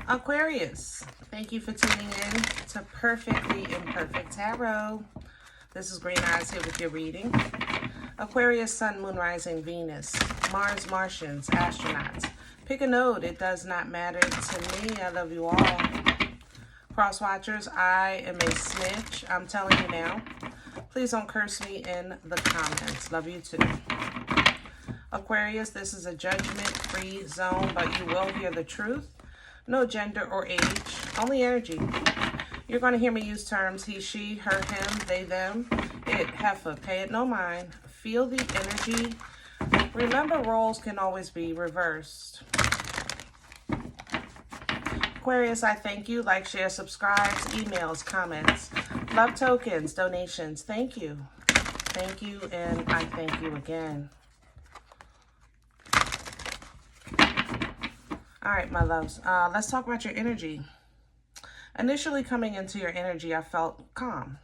Aquarius, thank you for tuning in to Perfectly Imperfect Tarot. This is Green Eyes here with your reading. Aquarius, Sun, Moon, Rising, Venus, Mars, Martians, astronauts. Pick a node. It does not matter to me. I love you all. Cross watchers, I am a snitch. I'm telling you now. Please don't curse me in the comments. Love you too. Aquarius, this is a judgment-free zone, but you will hear the truth. No gender or age, only energy. You're going to hear me use terms he, she, her, him, they, them, it, heifer. Pay it no mind. Feel the energy. Remember, roles can always be reversed. Aquarius, I thank you. Like, share, subscribe, emails, comments, love tokens, donations. Thank you. Thank you, and I thank you again. All right, my loves, let's talk about your energy. Initially coming into your energy, I felt calm.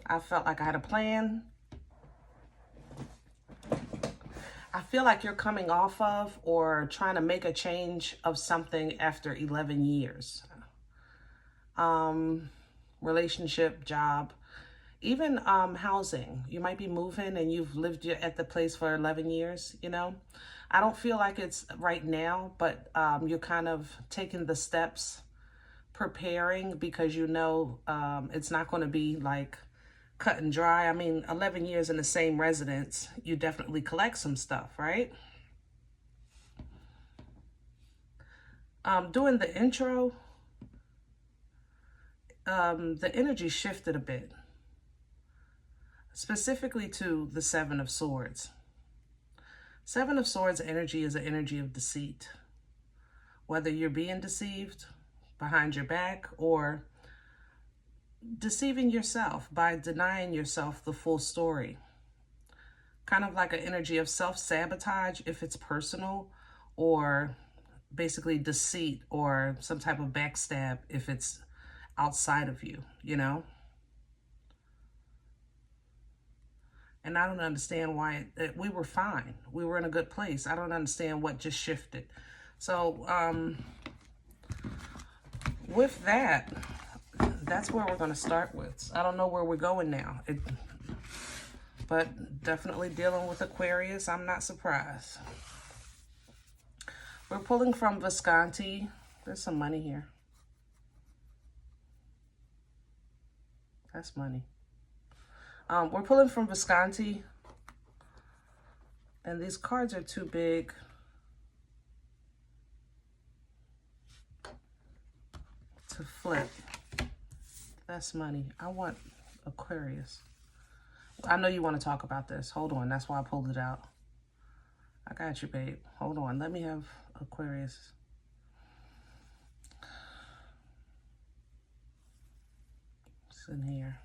I felt like I had a plan. I feel like you're coming off of or trying to make a change of something after 11 years. Relationship, job, even housing. You might be moving and you've lived at the place for 11 years, you know. I don't feel like it's right now, but you're kind of taking the steps, preparing, because you know it's not going to be like cut and dry. I mean, 11 years in the same residence, you definitely collect some stuff, right? Doing the intro, the energy shifted a bit, specifically to the Seven of Swords. Seven of Swords energy is an energy of deceit. Whether you're being deceived behind your back or deceiving yourself by denying yourself the full story. Kind of like an energy of self-sabotage if it's personal, or basically deceit or some type of backstab if it's outside of you, you know? And I don't understand why we were fine. We were in a good place. I don't understand what just shifted. So with that, that's where we're going to start with. I don't know where we're going now. But definitely dealing with Aquarius, I'm not surprised. We're pulling from Visconti. There's some money here. That's money. We're pulling from Visconti, and these cards are too big. To flip. That's money. I want Aquarius. I know you want to talk about this. Hold on. That's why I pulled it out. I got you, babe. Hold on. Let me have Aquarius. It's in here.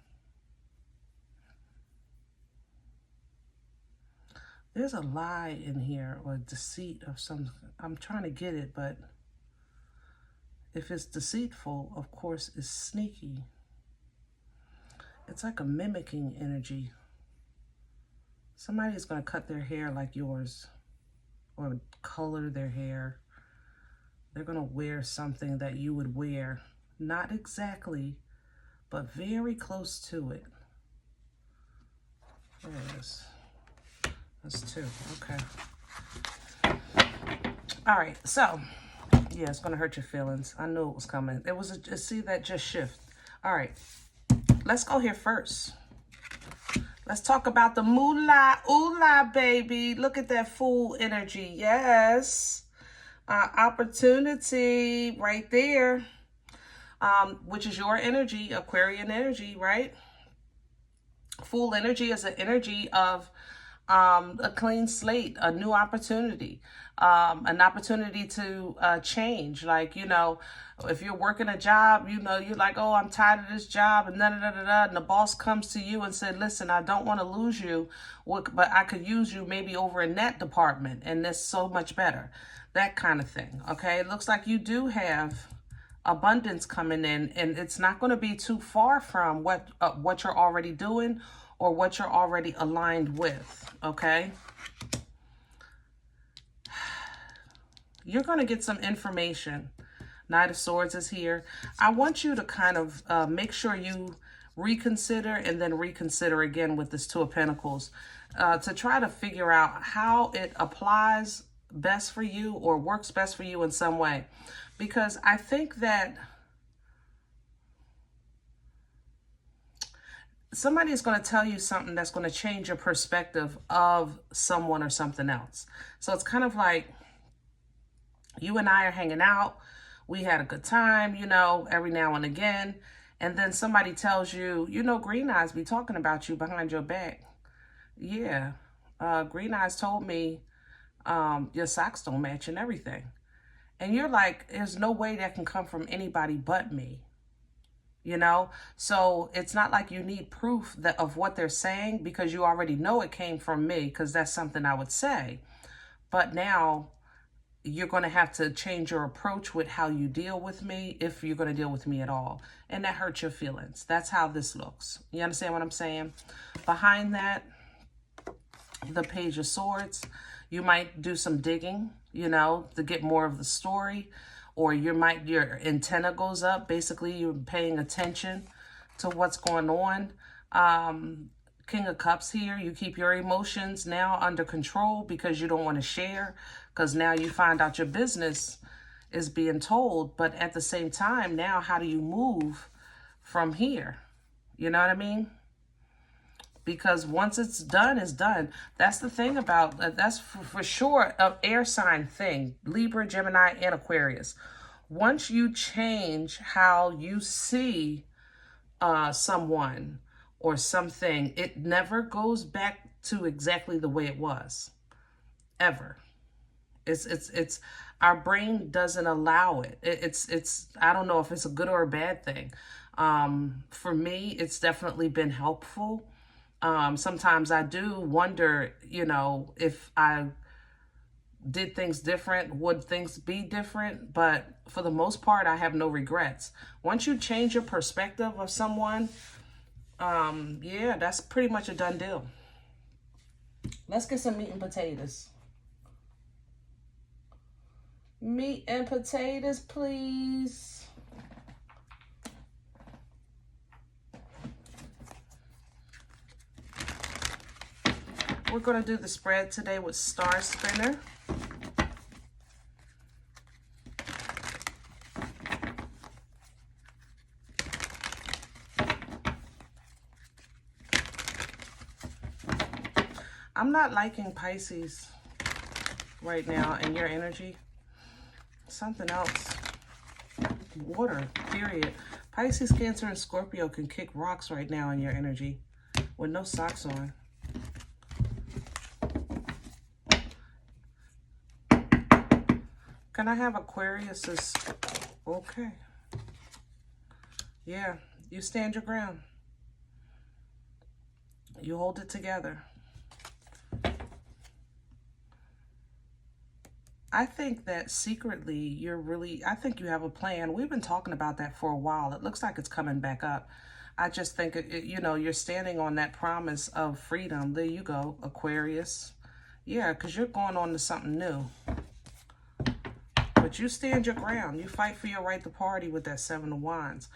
There's a lie in here, or deceit of some. I'm trying to get it, but if it's deceitful, of course, it's sneaky. It's like a mimicking energy. Somebody's going to cut their hair like yours, or color their hair. They're going to wear something that you would wear. Not exactly, but very close to it. There it is. That's two. Okay. All right. So, yeah, it's going to hurt your feelings. I knew it was coming. It was see that just shift. All right. Let's go here first. Let's talk about the moolah. Ooh-la, baby. Look at that Fool energy. Yes. Opportunity right there. Which is your energy, Aquarian energy, right? Fool energy is an energy of a clean slate, a new opportunity, an opportunity to change. Like, you know, if you're working a job, you know, you're like, oh, I'm tired of this job, and and the boss comes to you and said, listen, I don't want to lose you, but I could use you maybe over in that department, and that's so much better. That kind of thing, okay? It looks like you do have abundance coming in, and it's not going to be too far from what you're already doing or what you're already aligned with, okay? You're going to get some information Knight of Swords is here. I want you to kind of make sure you reconsider and then reconsider again with this Two of Pentacles to try to figure out how it applies best for you or works best for you in some way. Because I think that somebody is going to tell you something that's going to change your perspective of someone or something else. So it's kind of like you and I are hanging out. We had a good time, you know, every now and again. And then somebody tells you, you know, Green Eyes be talking about you behind your back. Yeah. Green Eyes told me your socks don't match and everything. And you're like, there's no way that can come from anybody but me. You know, so it's not like you need proof of what they're saying, because you already know it came from me, because that's something I would say. But now you're going to have to change your approach with how you deal with me, if you're going to deal with me at all. And that hurts your feelings. That's how this looks. You understand what I'm saying? Behind that, the Page of Swords, you might do some digging, you know, to get more of the story. Or your antenna goes up. Basically, you're paying attention to what's going on. King of Cups here. You keep your emotions now under control because you don't want to share. Because now you find out your business is being told. But at the same time, now how do you move from here? You know what I mean? Because once it's done, it's done. That's the thing about, that's for sure an air sign thing. Libra, Gemini, and Aquarius. Once you change how you see someone or something, it never goes back to exactly the way it was. Ever. It's our brain doesn't allow it. It's I don't know if it's a good or a bad thing. For me, it's definitely been helpful. Sometimes I do wonder, you know, if I did things different, would things be different? But for the most part, I have no regrets. Once you change your perspective of someone, yeah, that's pretty much a done deal. Let's get some meat and potatoes. Meat and potatoes, please. We're going to do the spread today with Star Spinner. I'm not liking Pisces right now in your energy. Something else. Water, period. Pisces, Cancer, and Scorpio can kick rocks right now in your energy with no socks on. Can I have Aquarius's? Okay. Yeah, you stand your ground. You hold it together. I think that secretly you're really, I think you have a plan. We've been talking about that for a while. It looks like it's coming back up. I just think, you know, you're standing on that promise of freedom. There you go, Aquarius. Yeah, because you're going on to something new. But you stand your ground. You fight for your right to party with that Seven of Wands.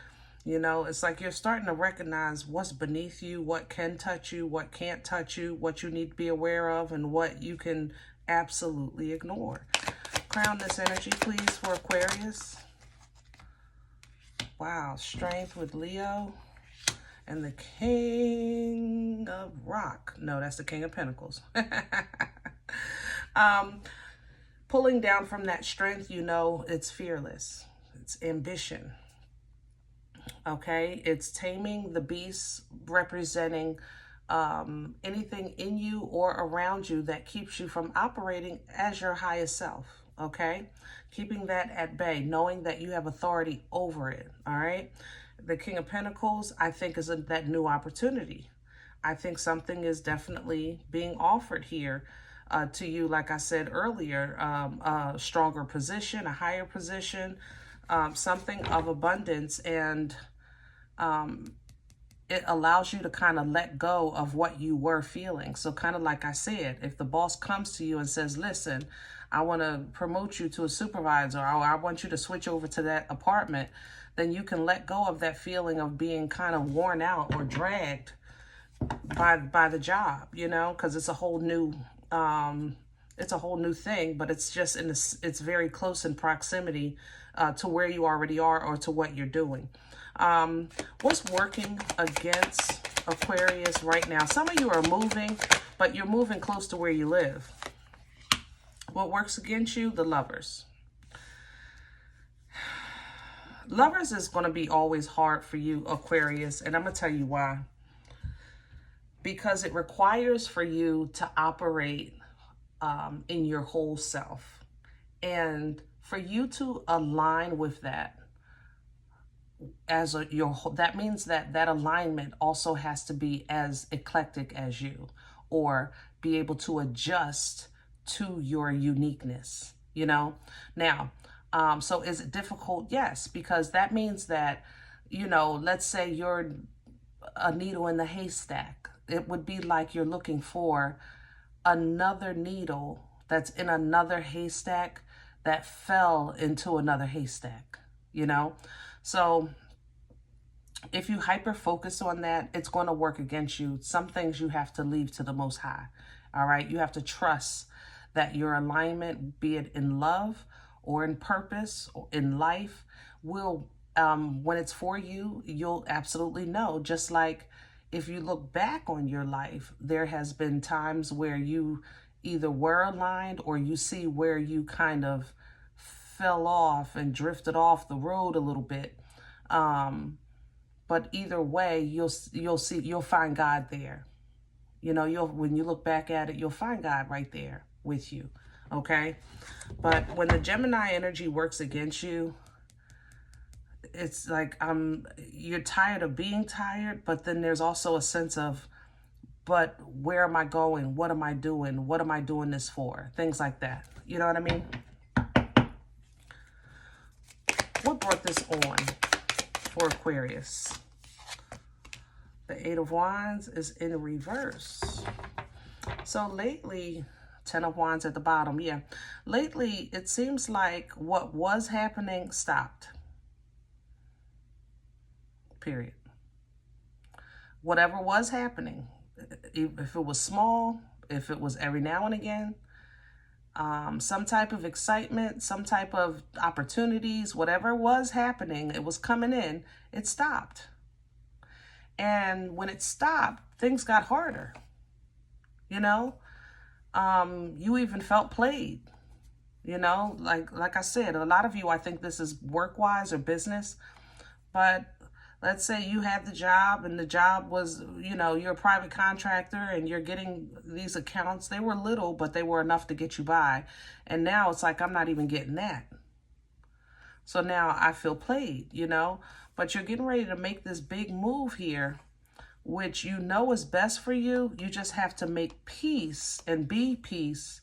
You know, it's like you're starting to recognize what's beneath you, what can touch you, what can't touch you, what you need to be aware of, and what you can absolutely ignore. Crown this energy, please, for Aquarius. Wow, strength with Leo. And the King of Rock. No, that's the King of Pentacles. Pulling down from that strength, you know, it's fearless. It's ambition. Okay? It's taming the beast, representing anything in you or around you that keeps you from operating as your highest self. Okay? Keeping that at bay, knowing that you have authority over it. All right? The King of Pentacles, I think, is that new opportunity. I think something is definitely being offered here to you, like I said earlier, a stronger position, a higher position, something of abundance, and it allows you to kind of let go of what you were feeling. So kind of like I said, if the boss comes to you and says, listen, I want to promote you to a supervisor, or I want you to switch over to that apartment, then you can let go of that feeling of being kind of worn out or dragged by the job, you know, because it's a whole new thing, but it's just it's very close in proximity to where you already are or to what you're doing. What's working against Aquarius right now? Some of you are moving, but you're moving close to where you live. What works against you? The Lovers. Lovers is going to be always hard for you, Aquarius, and I'm going to tell you why. Because it requires for you to operate in your whole self. And for you to align with that, that means that alignment also has to be as eclectic as you, or be able to adjust to your uniqueness, you know? Now, so is it difficult? Yes, because that means that, you know, let's say you're a needle in the haystack. It would be like you're looking for another needle that's in another haystack that fell into another haystack, you know? So if you hyper focus on that, it's going to work against you. Some things you have to leave to the Most High, all right? You have to trust that your alignment, be it in love or in purpose or in life, will, when it's for you, you'll absolutely know. Just like if you look back on your life, there has been times where you either were aligned or you see where you kind of fell off and drifted off the road a little bit. But either way, you'll find God there. You know, when you look back at it, you'll find God right there with you. Okay. But when the Gemini energy works against you, it's like, you're tired of being tired, but then there's also a sense of, but where am I going? What am I doing? What am I doing this for? Things like that. You know what I mean? What brought this on for Aquarius? The Eight of Wands is in reverse. So lately, Ten of Wands at the bottom. Yeah. Lately, it seems like what was happening stopped. Period. Whatever was happening, if it was small, if it was every now and again, some type of excitement, some type of opportunities, whatever was happening, it was coming in, it stopped. And when it stopped, things got harder. You know, you even felt played. You know, like I said, a lot of you, I think this is work-wise or business, but let's say you had the job and the job was, you know, you're a private contractor and you're getting these accounts. They were little, but they were enough to get you by. And now it's like, I'm not even getting that. So now I feel played, you know, but you're getting ready to make this big move here, which you know is best for you. You just have to make peace and be peace,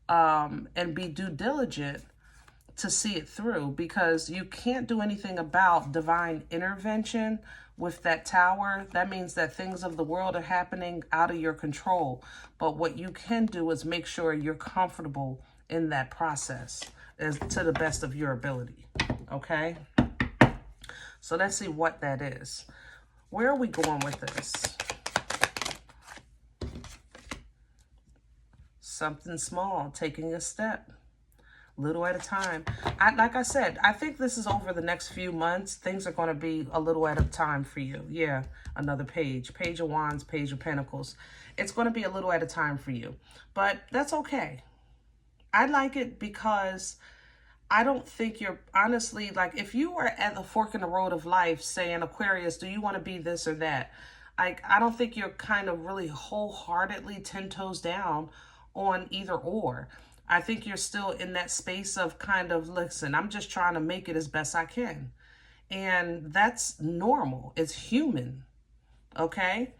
and be due diligent to see it through, because you can't do anything about divine intervention with that Tower. That means that things of the world are happening out of your control. But what you can do is make sure you're comfortable in that process as to the best of your ability. Okay? So let's see what that is. Where are we going with this? Something small, taking a step. Little at a time. Like I said, I think this is over the next few months. Things are going to be a little at a time for you. Yeah, another page. Page of Wands, Page of Pentacles. It's going to be a little at a time for you. But that's okay. I like it because I don't think you're, honestly, like if you were at the fork in the road of life saying, Aquarius, do you want to be this or that? Like, I don't think you're kind of really wholeheartedly 10 toes down on either or. I think you're still in that space of kind of, listen, I'm just trying to make it as best I can. And that's normal. It's human. Okay?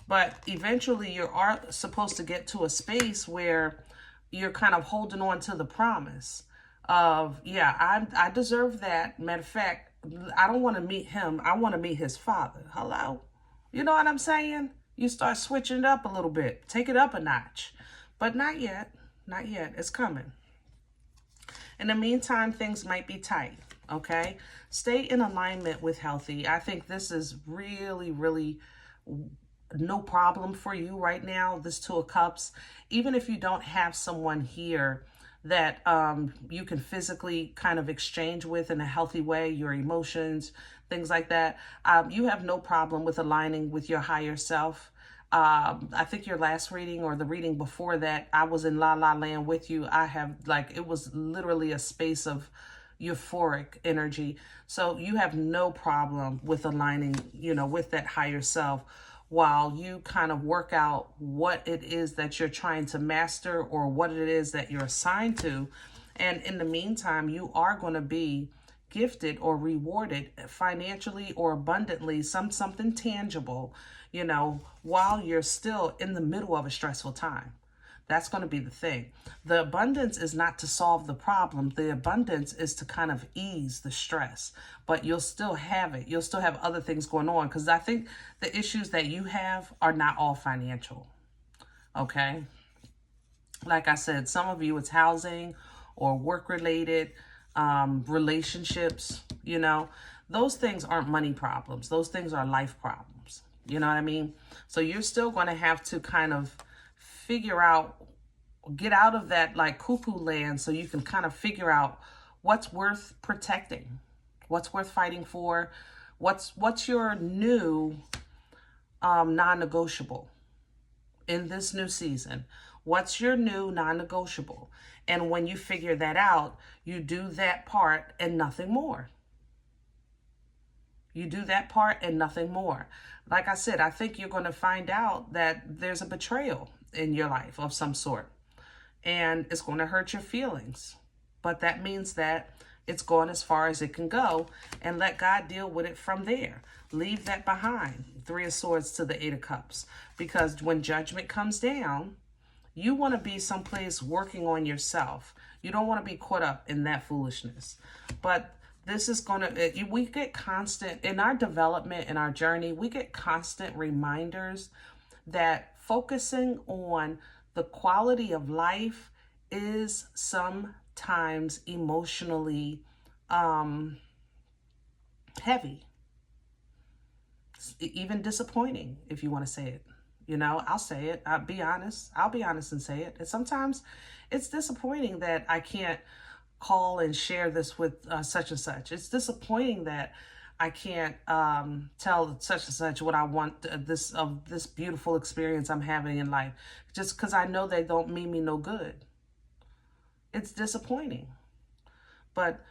But eventually you are supposed to get to a space where you're kind of holding on to the promise of, yeah, I deserve that. Matter of fact, I don't want to meet him. I want to meet his father. Hello? You know what I'm saying? You start switching it up a little bit. Take it up a notch. But not yet. Not yet. It's coming. In the meantime, things might be tight, okay? Stay in alignment with healthy. I think this is really, really no problem for you right now, this Two of Cups. Even if you don't have someone here that you can physically kind of exchange with in a healthy way, your emotions, things like that, you have no problem with aligning with your higher self. I think your last reading or the reading before that, I was in La La Land with you. I have, like, it was literally a space of euphoric energy. So you have no problem with aligning, you know, with that higher self while you kind of work out what it is that you're trying to master or what it is that you're assigned to. And in the meantime, you are going to be gifted or rewarded financially or abundantly, something tangible, you know, while you're still in the middle of a stressful time. That's going to be the thing. The abundance is not to solve the problem. The abundance is to kind of ease the stress, but you'll still have it. You'll still have other things going on, because I think the issues that you have are not all financial. Okay. Like I said, some of you, it's housing or work related, relationships, you know, those things aren't money problems. Those things are life problems. You know what I mean? So you're still going to have to kind of figure out, get out of that like cuckoo land, so you can kind of figure out what's worth protecting, what's worth fighting for, what's your new non-negotiable in this new season. What's your new non-negotiable? And when you figure that out, you do that part and nothing more. You do that part and nothing more. Like I said, I think you're going to find out that there's a betrayal in your life of some sort, and it's going to hurt your feelings, but that means that it's going as far as it can go, and let God deal with it from there. Leave that behind. Three of Swords to the Eight of Cups, because when judgment comes down, you want to be someplace working on yourself. You don't want to be caught up in that foolishness. But this is going to, we get constant, in our development, in our journey, we get constant reminders that focusing on the quality of life is sometimes emotionally heavy, even disappointing, if you want to say it. You know, I'll say it. I'll be honest and say it. And sometimes it's disappointing that I can't call and share this with such and such. It's disappointing that I can't tell such and such what I want, this beautiful experience I'm having in life, just because I know they don't mean me no good. It's disappointing. But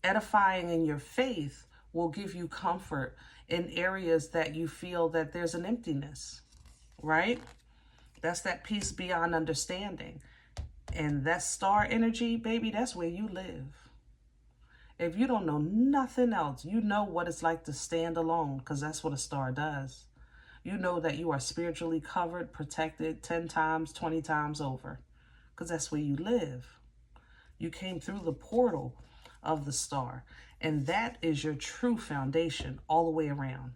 edifying in your faith will give you comfort in areas that you feel that there's an emptiness, right? That's that peace beyond understanding. And that star energy, baby, that's where you live. If you don't know nothing else, you know what it's like to stand alone, because that's what a star does. You know that you are spiritually covered, protected 10 times, 20 times over, because that's where you live. You came through the portal of the star, and that is your true foundation all the way around.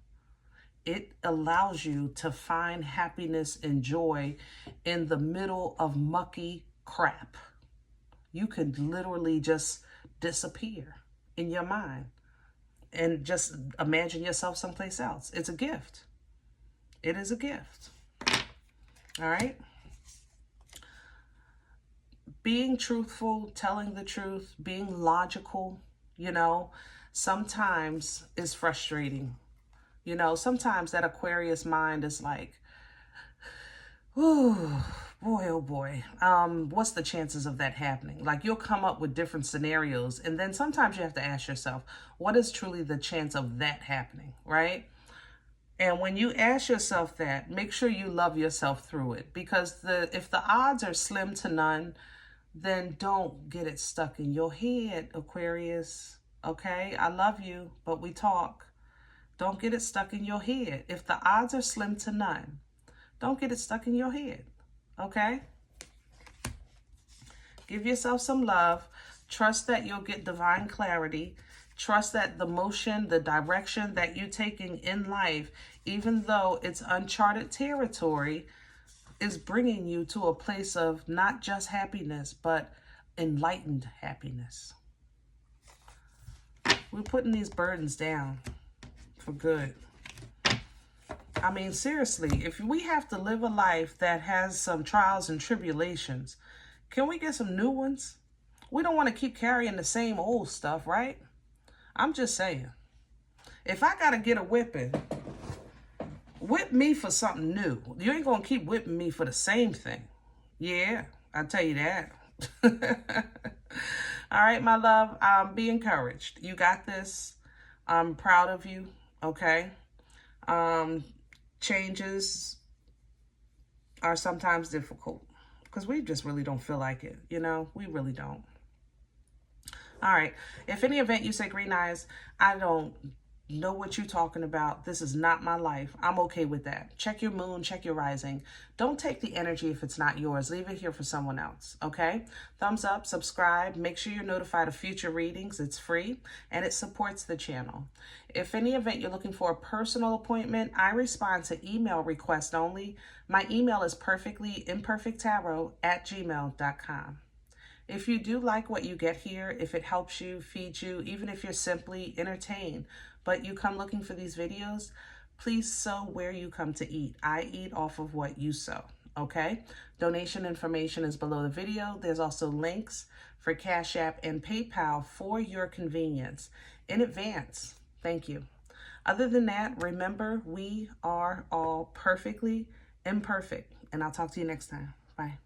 It allows you to find happiness and joy in the middle of mucky crap. You could literally just disappear in your mind and just imagine yourself someplace else. It's a gift. It is a gift. All right. Being truthful, telling the truth, being logical, you know, sometimes is frustrating. You know, sometimes that Aquarius mind is like, ooh, boy, oh boy, what's the chances of that happening? Like, you'll come up with different scenarios, and then sometimes you have to ask yourself, what is truly the chance of that happening, right? And when you ask yourself that, make sure you love yourself through it, because if the odds are slim to none, then don't get it stuck in your head, Aquarius, okay? I love you, but we talk. Don't get it stuck in your head. If the odds are slim to none, don't get it stuck in your head. Okay? Give yourself some love. Trust that you'll get divine clarity. Trust that the motion, the direction that you're taking in life, even though it's uncharted territory, is bringing you to a place of not just happiness, but enlightened happiness. We're putting these burdens down for good. I mean, seriously, if we have to live a life that has some trials and tribulations, can we get some new ones? We don't want to keep carrying the same old stuff, right? I'm just saying. If I got to get a whipping, whip me for something new. You ain't going to keep whipping me for the same thing. Yeah, I'll tell you that. All right, my love, be encouraged. You got this. I'm proud of you, okay? Changes are sometimes difficult because we just really don't feel like it, you know? We really don't. All right, if any event you say, Green Eyes, I don't know what you're talking about. This is not my life. I'm okay with that. Check your moon, check your rising. Don't take the energy if it's not yours. Leave it here for someone else, okay? Thumbs up, subscribe. Make sure you're notified of future readings. It's free, and it supports the channel. If any event you're looking for a personal appointment, I respond to email requests only. My email is perfectlyimperfecttarot@gmail.com. If you do like what you get here, if it helps you, feeds you, even if you're simply entertained, but you come looking for these videos, please sow where you come to eat. I eat off of what you sow, okay? Donation information is below the video. There's also links for Cash App and PayPal for your convenience. In advance, thank you. Other than that, remember, we are all perfectly imperfect. And I'll talk to you next time. Bye.